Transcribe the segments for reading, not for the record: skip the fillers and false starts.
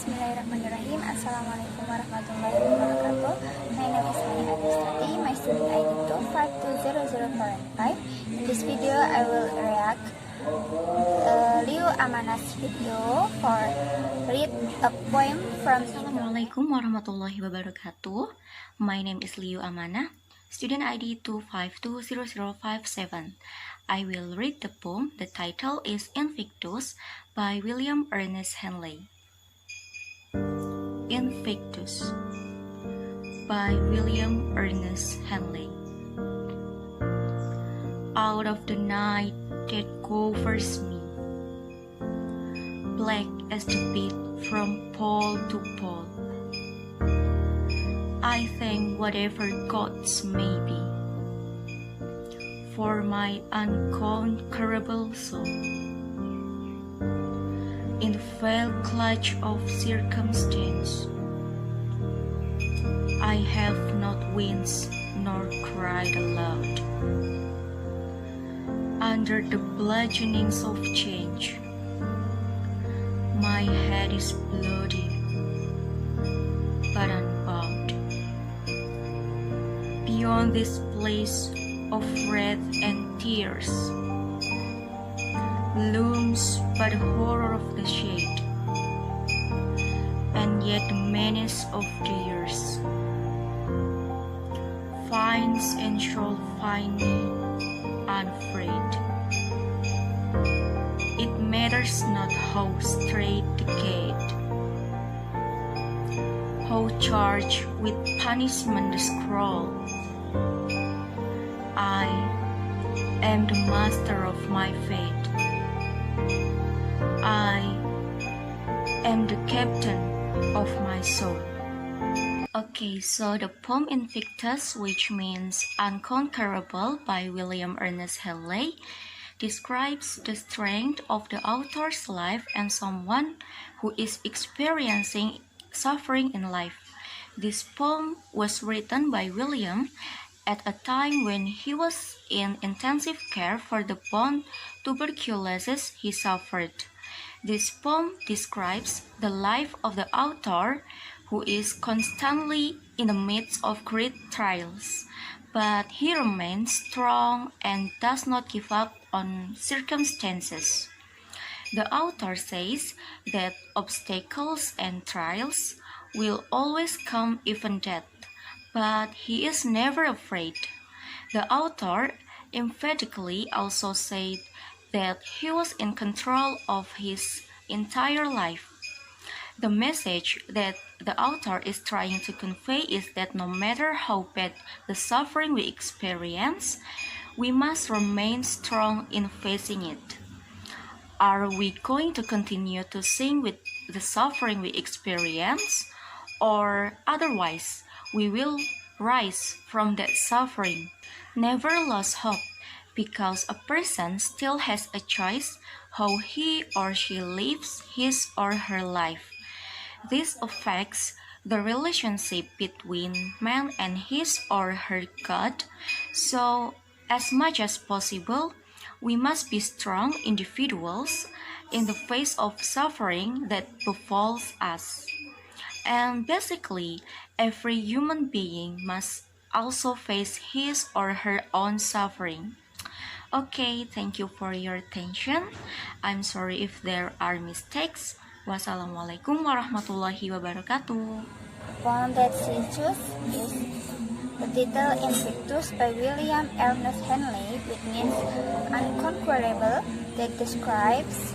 Bismillahirrahmanirrahim. Assalamualaikum warahmatullahi wabarakatuh. My name is Mei Ariastati. My student ID 2520045. In this video, I will react Liu Amana's video for read a poem from. Assalamualaikum warahmatullahi wabarakatuh. My name is Liu Amana, student ID 2520057. I will read the poem. The title is Invictus by William Ernest Henley. Invictus by William Ernest Henley. Out of the night that covers me, black as the pit from pole to pole, I thank whatever gods may be for my unconquerable soul. In the fell clutch of circumstance, I have not winced nor cried aloud. Under the bludgeonings of change, my head is bloody but unbowed. Beyond this place of wrath and tears looms but the horror of the shade, and yet the menace of the years finds and shall find me unafraid. It matters not how straight the gate, how charged with punishment the scroll. I am the master of my fate. I am the captain of my soul. Okay, so the poem Invictus, which means unconquerable by William Ernest Henley, describes the strength of the author's life and someone who is experiencing suffering in life. This poem was written by William at a time when he was in intensive care for the bone tuberculosis he suffered. This poem describes the life of the author, who is constantly in the midst of great trials, but he remains strong and does not give up on circumstances. The author says that obstacles and trials will always come, even death, but he is never afraid. The author emphatically also said that he was in control of his entire life. The message that the author is trying to convey is that no matter how bad the suffering we experience, we must remain strong in facing it. Are we going to continue to sing with the suffering we experience, or otherwise we will rise from that suffering? Never lose hope, because a person still has a choice how he or she lives his or her life. This affects the relationship between man and his or her God, so as much as possible, we must be strong individuals in the face of suffering that befalls us. And basically, every human being must also face his or her own suffering. Okay, thank you for your attention. I'm sorry if there are mistakes. Wassalamualaikum warahmatullahi wabarakatuh. The poem that she chose is the title Invictus by William Ernest Henley, which means unconquerable, that describes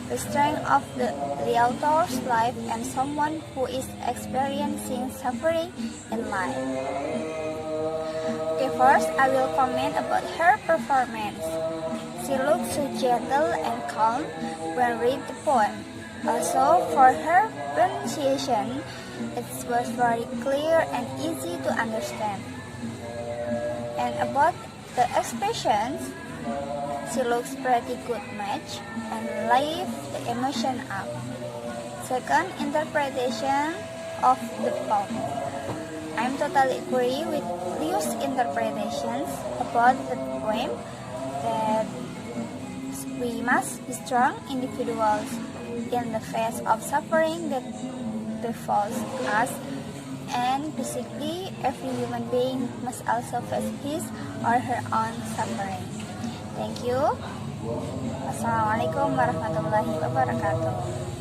the strength of the author's life and someone who is experiencing suffering in life. Okay, first I will comment about her performance. She looked so gentle and calm when read the poem. Also, for her pronunciation, it was very clear and easy to understand. And about the expressions, she looks pretty good match and lift the emotion up. Second, interpretation of the poem. I'm totally agree with Liu's interpretations about the poem, that We must be strong individuals in the face of suffering that befalls us, and basically every human being must also face his or her own suffering. Thank you. Wassalamualaikum warahmatullahi wabarakatuh.